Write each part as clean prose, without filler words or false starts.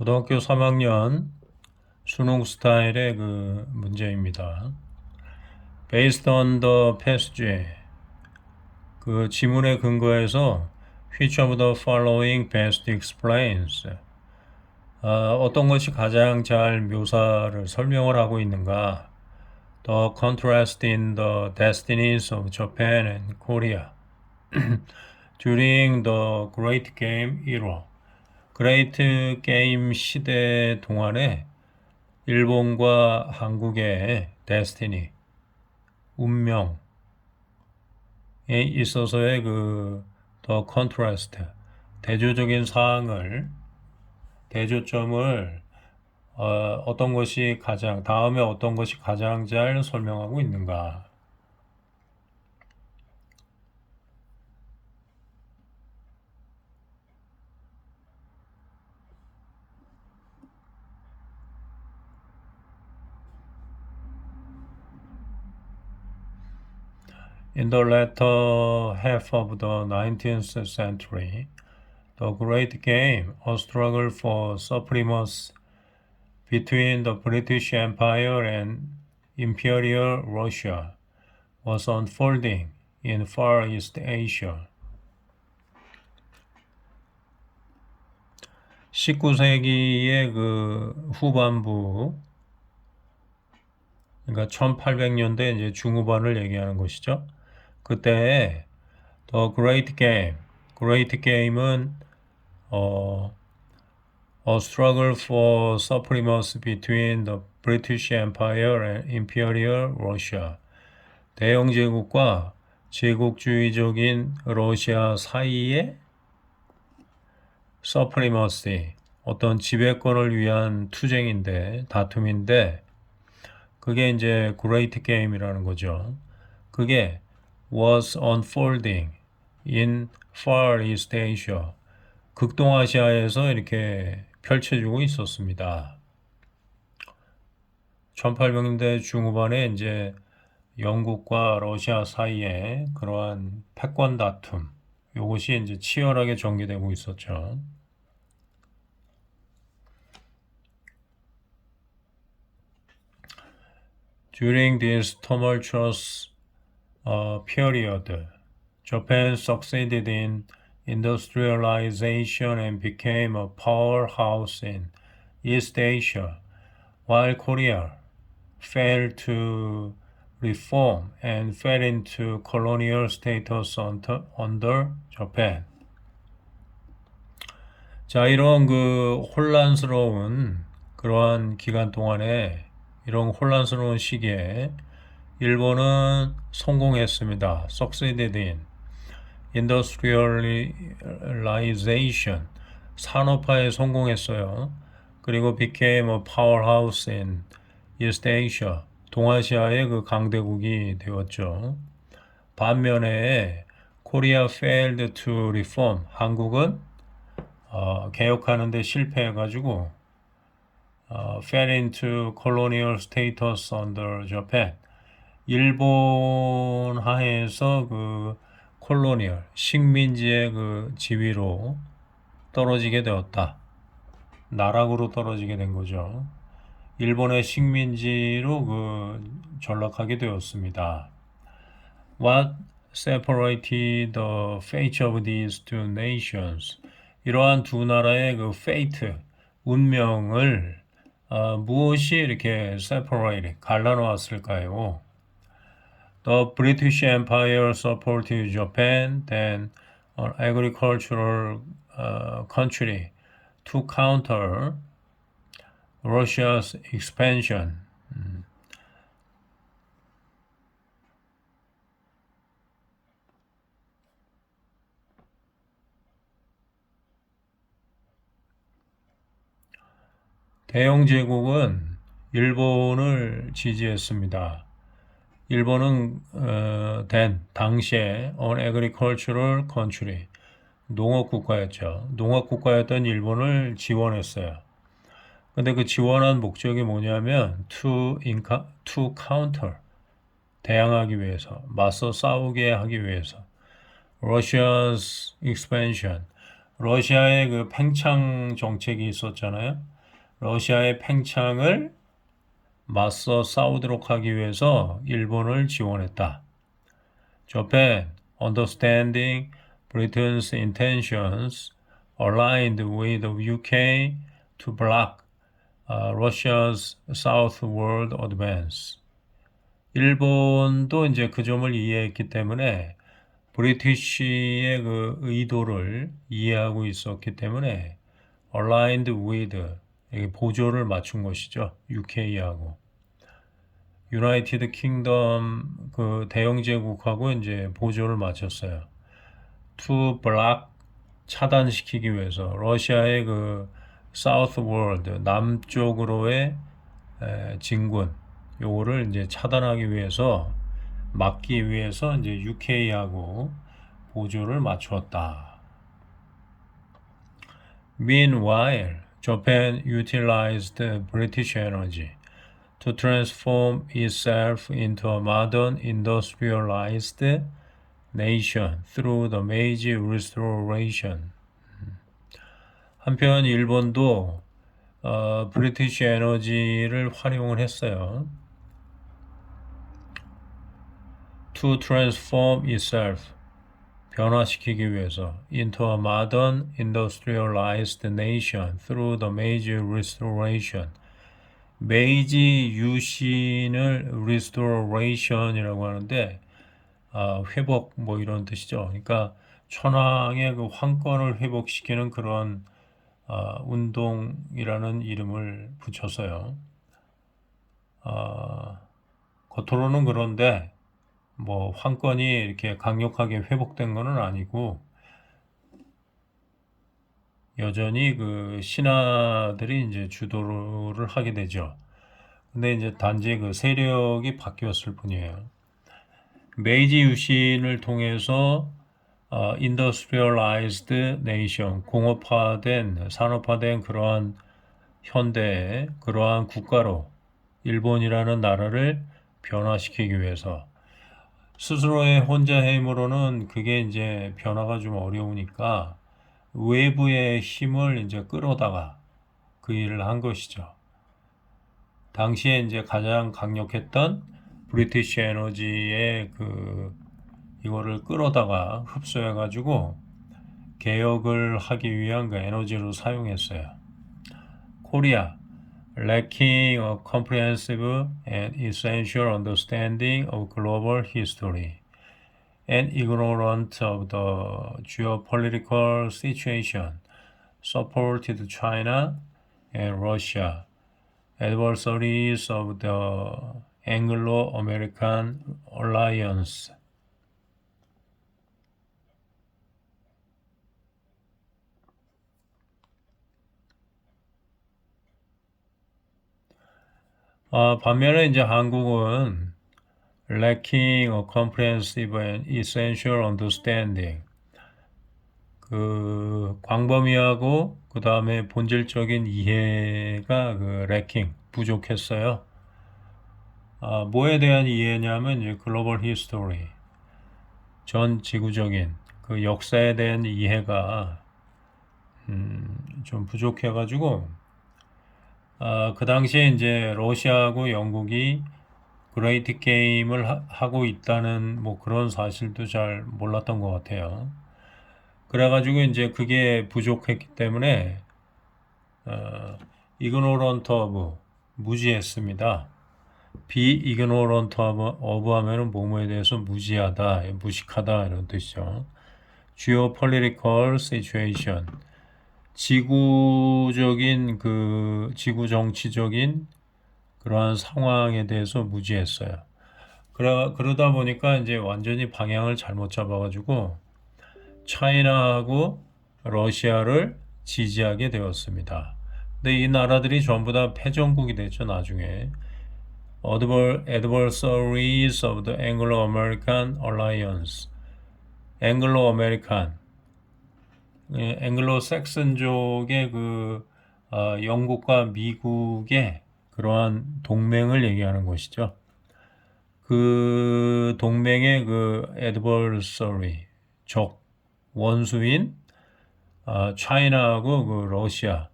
고등학교 3학년 수능 스타일의 그 문제입니다. Based on the passage, 그 지문에 근거해서 which of the following best explains, 어떤 것이 가장 잘 묘사를 설명을 하고 있는가? The contrast in the destinies of Japan and Korea during the Great Game era. 그레이트 게임 시대 동안에 일본과 한국의 데스티니, 운명에 있어서의 그 더 컨트라스트, 대조적인 사항을, 대조점을 어떤 것이 가장, 다음에 어떤 것이 가장 잘 설명하고 있는가. In the latter half of the 19th century, the Great Game, a struggle for supremacy between the British Empire and Imperial Russia, was unfolding in Far East Asia. 19세기의 그 후반부, 그러니까 1800년대 이제 중후반을 얘기하는 것이죠. 그때 The Great Game, Great Game은 A struggle for supremacy between the British Empire and Imperial Russia. 대영 제국과 제국주의적인 러시아 사이의 supremacy, 어떤 지배권을 위한 투쟁인데, 다툼인데, 그게 이제 Great Game이라는 거죠. 그게 was unfolding in Far East Asia. 극동아시아에서 이렇게 펼쳐지고 있었습니다. 1800년대 중후반에 이제 영국과 러시아 사이에 그러한 패권 다툼, 이것이 이제 치열하게 전개되고 있었죠. During this tumultuous period, Japan succeeded in industrialization and became a powerhouse in East Asia, while Korea failed to reform and fell into colonial status under Japan. 자, 이런 그 혼란스러운 그러한 기간 동안에, 이런 혼란스러운 시기에 일본은 성공했습니다. Succeeded in industrialization, 산업화에 성공했어요. 그리고 became a powerhouse in East Asia, 동아시아의 그 강대국이 되었죠. 반면에 Korea failed to reform, 한국은 개혁하는 데 실패해가지고 fell into colonial status under Japan, 일본 하에서 그 콜로니얼, 식민지의 그 지위로 떨어지게 되었다. 나락으로 떨어지게 된 거죠. 일본의 식민지로 그 전락하게 되었습니다. What separated the fate of these two nations? 이러한 두 나라의 그 fate, 운명을 무엇이 이렇게 separate, 갈라놓았을까요? The British Empire supported Japan, then an agricultural country, to counter Russia's expansion. 대영 제국은 일본을 지지했습니다. 일본은 당시에 an agricultural country, 농업 국가였죠. 농업 국가였던 일본을 지원했어요. 근데 그 지원한 목적이 뭐냐면 to counter, 대항하기 위해서, 맞서 싸우게 하기 위해서 Russia's expansion, 러시아의 그 팽창 정책이 있었잖아요. 러시아의 팽창을 맞서 싸우도록 하기 위해서 일본을 지원했다. Japan, understanding Britain's intentions, aligned with the UK to block Russia's southward advance. 일본도 이제 그 점을 이해했기 때문에 브리티시의 그 의도를 이해하고 있었기 때문에 aligned with 보조를 맞춘 것이죠. UK하고. 유나이티드 킹덤 그 대영제국하고 이제 보조를 맞췄어요. To block 차단시키기 위해서 러시아의 그 사우스월드 남쪽으로의 진군 요거를 이제 차단하기 위해서 막기 위해서 이제 UK하고 보조를 맞추었다. Meanwhile, Japan utilized British energy to transform itself into a modern industrialized nation through the Meiji Restoration. 한편 일본도 브리티시 에너지를 활용을 했어요. To transform itself, 변화시키기 위해서 into a modern industrialized nation through the Meiji Restoration. 메이지 유신을 restoration이라고 하는데 회복 뭐 이런 뜻이죠. 그러니까 천황의 그 황권을 회복시키는 그런 운동이라는 이름을 붙였어요. 겉으로는 그런데 뭐 황권이 이렇게 강력하게 회복된 것은 아니고 여전히 그 신하들이 이제 주도를 하게 되죠. 근데 이제 단지 그 세력이 바뀌었을 뿐이에요. 메이지 유신을 통해서 industrialized nation, 공업화된, 산업화된 그러한 현대의 그러한 국가로 일본이라는 나라를 변화시키기 위해서 스스로의 혼자 힘으로는 그게 이제 변화가 좀 어려우니까 외부의 힘을 이제 끌어다가 그 일을 한 것이죠. 당시에 이제 가장 강력했던 브리티시 에너지의 이거를 끌어다가 흡수해가지고 개혁을 하기 위한 그 에너지로 사용했어요. 코리아, lacking a comprehensive and essential understanding of global history and ignorant of the geopolitical situation, supported China and Russia, adversaries of the Anglo-American Alliance. 반면에 이제 한국은 lacking a comprehensive and essential understanding. 광범위하고 그 다음에 본질적인 이해가 lacking, 부족했어요. 뭐에 대한 이해냐면 이제 글로벌 히스토리, 전 지구적인 그 역사에 대한 이해가 좀 부족해가지고 그 당시에 이제 러시아하고 영국이 그레이트 게임을 하고 있다는 뭐 그런 사실도 잘 몰랐던 것 같아요. 그래가지고 이제 그게 부족했기 때문에 ignorant of 무지했습니다. be ignorant of 하면은 뭐뭐에 대해서 무지하다, 무식하다 이런 뜻이죠. geopolitical situation 지구적인 지구 정치적인 그러한 상황에 대해서 무지했어요. 그러다 보니까 이제 완전히 방향을 잘못 잡아가지고 차이나하고 러시아를 지지하게 되었습니다. 근데 이 나라들이 전부 다 패전국이 됐죠, 나중에. Adversaries of the Anglo-American Alliance. 앵글로-아메리칸, 앵글로-삭슨족의 영국과 미국의 그러한 동맹을 얘기하는 것이죠. 그 동맹의 adversary, 적, 원수인 차이나하고 그 러시아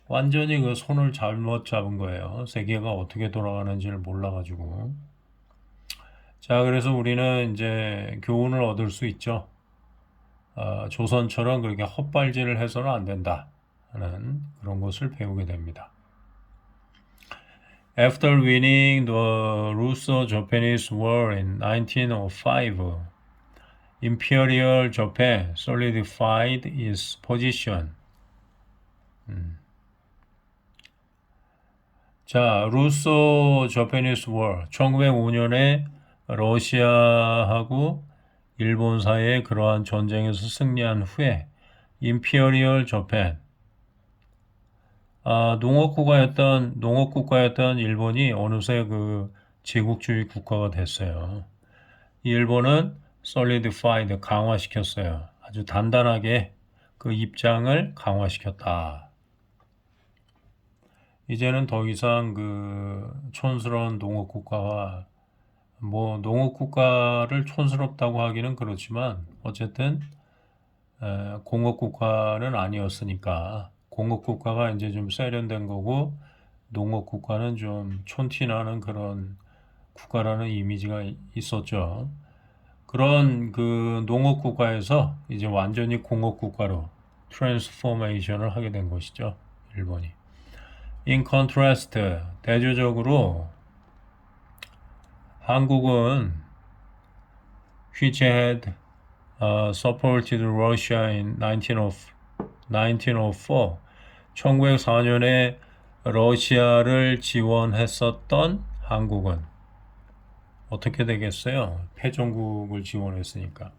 완전히 그 손을 잘못 잡은 거예요. 세계가 어떻게 돌아가는지를 몰라가지고. 자, 그래서 우리는 이제 교훈을 얻을 수 있죠. 조선처럼 그렇게 헛발질을 해서는 안 된다 하는 그런 것을 배우게 됩니다. After winning the Russo-Japanese War in 1905, Imperial Japan solidified its position. 자, 루소 저페니스 워 1905년에 러시아하고 일본 사이의 그러한 전쟁에서 승리한 후에 임피어리얼 저펜 농업국가였던 일본이 어느새 그 제국주의 국가가 됐어요. 이 일본은 solidified 강화시켰어요. 아주 단단하게 그 입장을 강화시켰다. 이제는 더 이상 그 촌스러운 농업국가와 뭐 농업국가를 촌스럽다고 하기는 그렇지만 어쨌든 공업국가는 아니었으니까 공업국가가 이제 좀 세련된 거고 농업국가는 좀 촌티나는 그런 국가라는 이미지가 있었죠. 그런 그 농업국가에서 이제 완전히 공업국가로 트랜스포메이션을 하게 된 것이죠. 일본이. In contrast, 대조적으로 한국은 which had supported Russia in 1904, 1904년에 러시아를 지원했었던 한국은 어떻게 되겠어요? 패전국을 지원했으니까.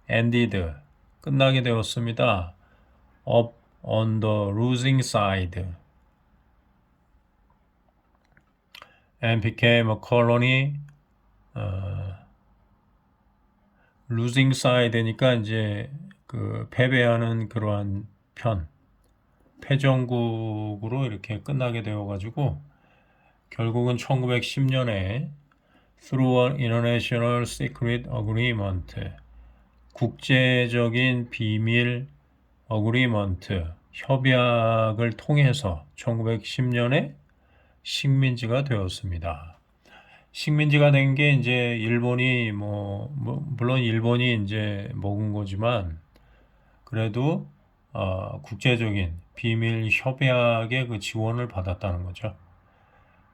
ended, 끝나게 되었습니다. up on the losing side. and became a colony. losing side니까 이제 그 패배하는 그러한 편, 패전국으로 이렇게 끝나게 되어가지고 결국은 1910년에 through an international secret agreement, 국제적인 비밀 agreement, 협약을 통해서 1910년에 식민지가 되었습니다. 식민지가 된 게 이제 일본이 물론 일본이 이제 먹은 거지만 그래도 국제적인 비밀 협약의 그 지원을 받았다는 거죠.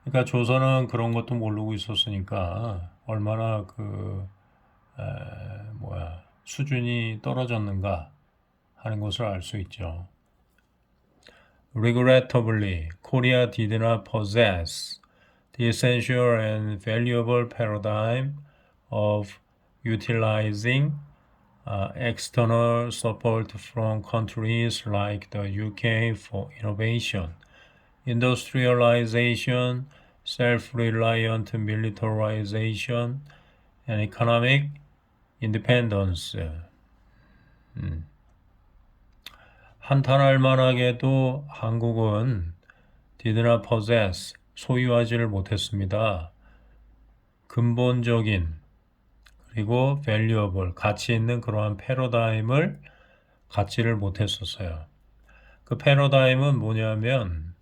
그러니까 조선은 그런 것도 모르고 있었으니까 얼마나 수준이 떨어졌는가 하는 것을 알 수 있죠. Regrettably, Korea did not possess the essential and valuable paradigm of utilizing external support from countries like the UK for innovation, industrialization, self-reliant militarization, and economic independence. 한탄할 만하게도 한국은 did not possess, 소유하지를 못했습니다. 근본적인 그리고 valuable, 가치 있는 그러한 패러다임을 갖지를 못했었어요. 그 패러다임은 뭐냐면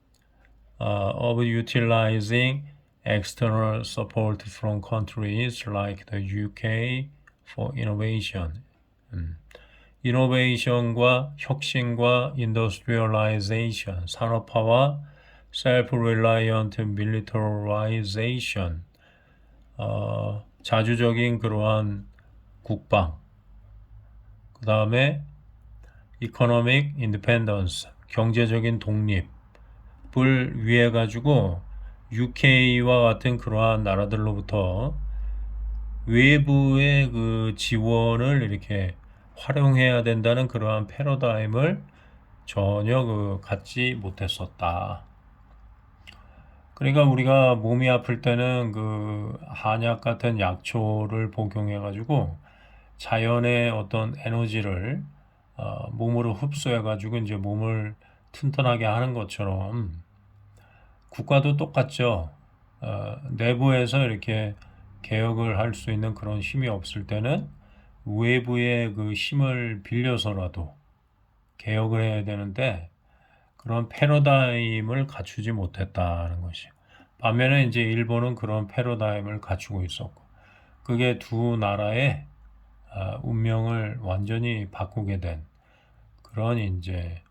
of utilizing external support from countries like the UK for innovation. 이노베이션과 혁신과 industrialization, 산업화와 self-reliant militarization, 자주적인 그러한 국방, 그 다음에 economic independence, 경제적인 독립을 위해 가지고 UK와 같은 그러한 나라들로부터 외부의 그 지원을 이렇게 활용해야 된다는 그러한 패러다임을 전혀 갖지 못했었다. 그러니까 우리가 몸이 아플 때는 그 한약 같은 약초를 복용해 가지고 자연의 어떤 에너지를 몸으로 흡수해 가지고 이제 몸을 튼튼하게 하는 것처럼 국가도 똑같죠. 내부에서 이렇게 개혁을 할 수 있는 그런 힘이 없을 때는 외부의 그 힘을 빌려서라도 개혁을 해야 되는데 그런 패러다임을 갖추지 못했다는 것이. 반면에 이제 일본은 그런 패러다임을 갖추고 있었고, 그게 두 나라의 운명을 완전히 바꾸게 된 그런 이제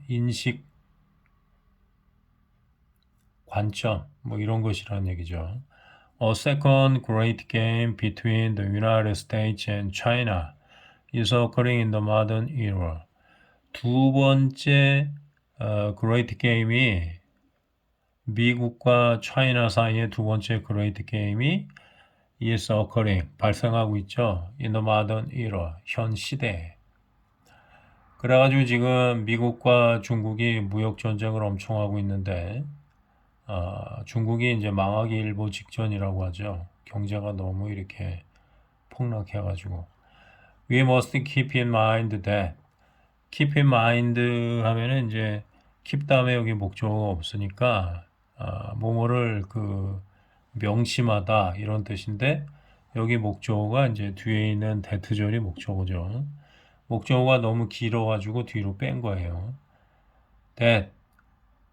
인식, 관점 뭐 이런 것이라는 얘기죠. A second great game between the United States and China is occurring in the modern era. 두 번째 great game이 미국과 차이나 사이의 두 번째 great game이 is occurring 발생하고 있죠. In the modern era 현 시대에. 그래가지고 지금 미국과 중국이 무역 전쟁을 엄청 하고 있는데 중국이 이제 망하기 일보 직전이라고 하죠. 경제가 너무 이렇게 폭락해가지고. We must keep in mind that. keep in mind 하면은 이제 keep 다음에 여기 목적어가 없으니까 뭐뭐를 그 명심하다 이런 뜻인데 여기 목적어가 이제 뒤에 있는 that절이 목적어죠. 목적어가 너무 길어가지고 뒤로 뺀 거예요. that.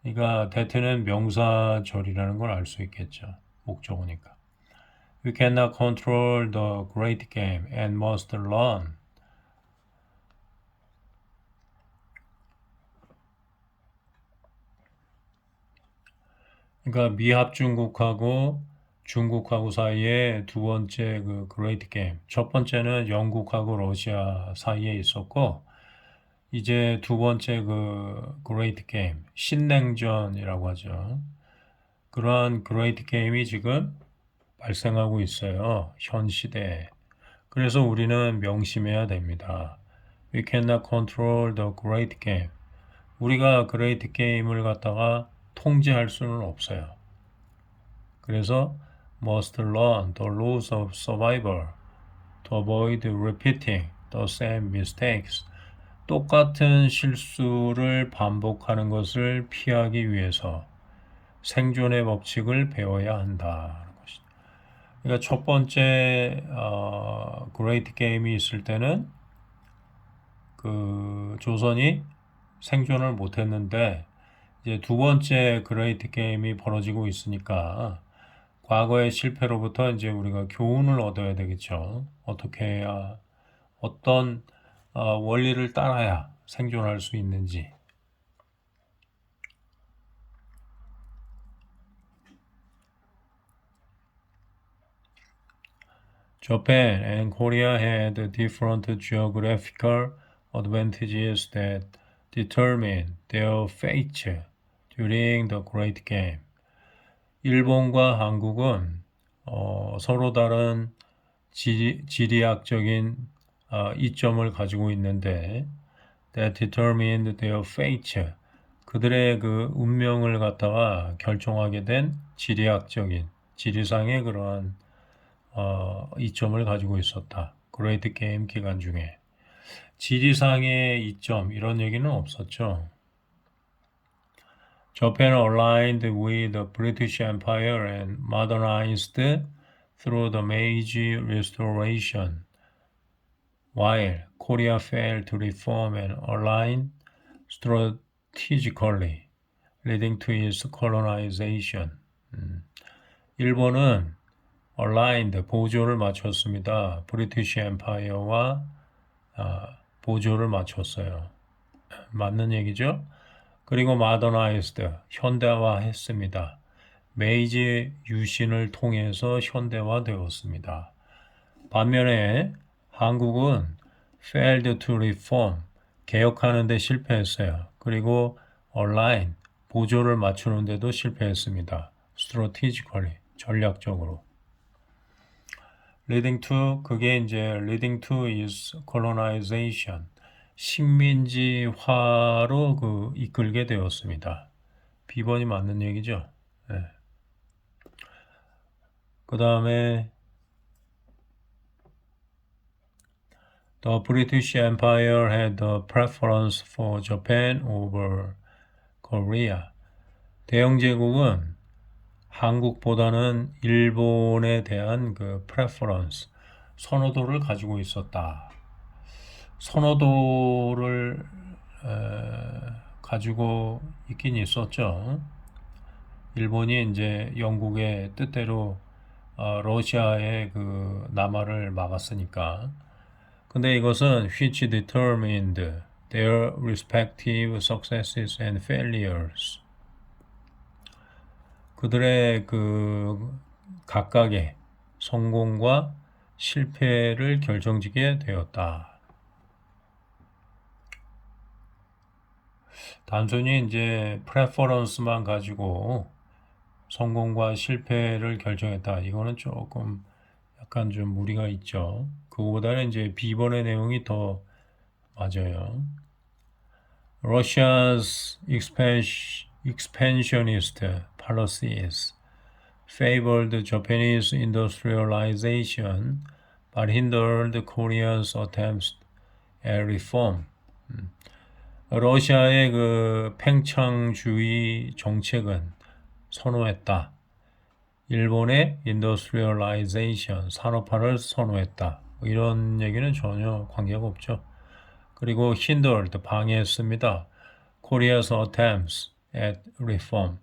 그러니까 that는 명사절이라는 걸 알 수 있겠죠. 목적어니까. We cannot control the great game and must learn. 그러니까 미합중국하고 중국하고 사이에 두 번째 그 그레이트 게임. 첫 번째는 영국하고 러시아 사이에 있었고 이제 두 번째 그 그레이트 게임, 신냉전이라고 하죠. 그러한 그레이트 게임이 지금 발생하고 있어요. 현 시대에. 그래서 우리는 명심해야 됩니다. We cannot control the great game. 우리가 그레이트 게임을 갖다가 통제할 수는 없어요. 그래서 must learn the rules of survival to avoid repeating the same mistakes. 똑같은 실수를 반복하는 것을 피하기 위해서 생존의 법칙을 배워야 한다. 그러니까 첫 번째 그레이트 게임이 있을 때는 그 조선이 생존을 못했는데 이제 두 번째 그레이트 게임이 벌어지고 있으니까 과거의 실패로부터 이제 우리가 교훈을 얻어야 되겠죠. 어떻게 해야 어떤 원리를 따라야 생존할 수 있는지. Japan and Korea had different geographical advantages that determined their fate during the Great Game. 일본과 한국은 서로 다른 지리학적인 이점을 가지고 있는데 that determined their fate. 그들의 그 운명을 갖다가 결정하게 된 지리학적인 지리상의 그러한 이점을 가지고 있었다. 그레이트 게임 기간 중에 지리상의 이점 이런 얘기는 없었죠. Japan aligned with the British Empire and modernized through the Meiji Restoration, while Korea failed to reform and align strategically, leading to its colonization. 일본은 aligned, 보조를 맞췄습니다. 브리티시 엠파이어와 보조를 맞췄어요. 맞는 얘기죠? 그리고 modernized, 현대화했습니다. 메이지 유신을 통해서 현대화되었습니다. 반면에 한국은 failed to reform, 개혁하는 데 실패했어요. 그리고 align, 보조를 맞추는 데도 실패했습니다. strategically, 전략적으로. leading to, 그게 이제 leading to is colonization, 식민지화로 그 이끌게 되었습니다. B번이 맞는 얘기죠. 네. 그 다음에 The British Empire had a preference for Japan over Korea. 대영 제국은 한국보다는 일본에 대한 그 preference, 선호도를 가지고 있었다. 선호도를 가지고 있긴 있었죠. 일본이 이제 영국의 뜻대로 러시아의 그 남하를 막았으니까. 근데 이것은 which determined their respective successes and failures. 그들의 그 각각의 성공과 실패를 결정짓게 되었다. 단순히 이제 preference만 가지고 성공과 실패를 결정했다. 이거는 조금 약간 좀 무리가 있죠. 그거보다는 이제 B번의 내용이 더 맞아요. Russia's expansionist policies favored Japanese industrialization but hindered Korea's attempts at reform. 러시아의 그 팽창주의 정책은 선호했다. 일본의 인더스트리얼라이제이션, 산업화를 선호했다. 이런 얘기는 전혀 관계가 없죠. 그리고 hindered, 방해했습니다. Korea's attempts at reform,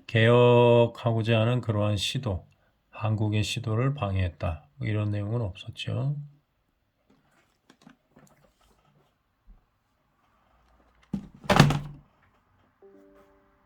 개혁하고자 하는 그러한 시도, 한국의 시도를 방해했다. 이런 내용은 없었죠.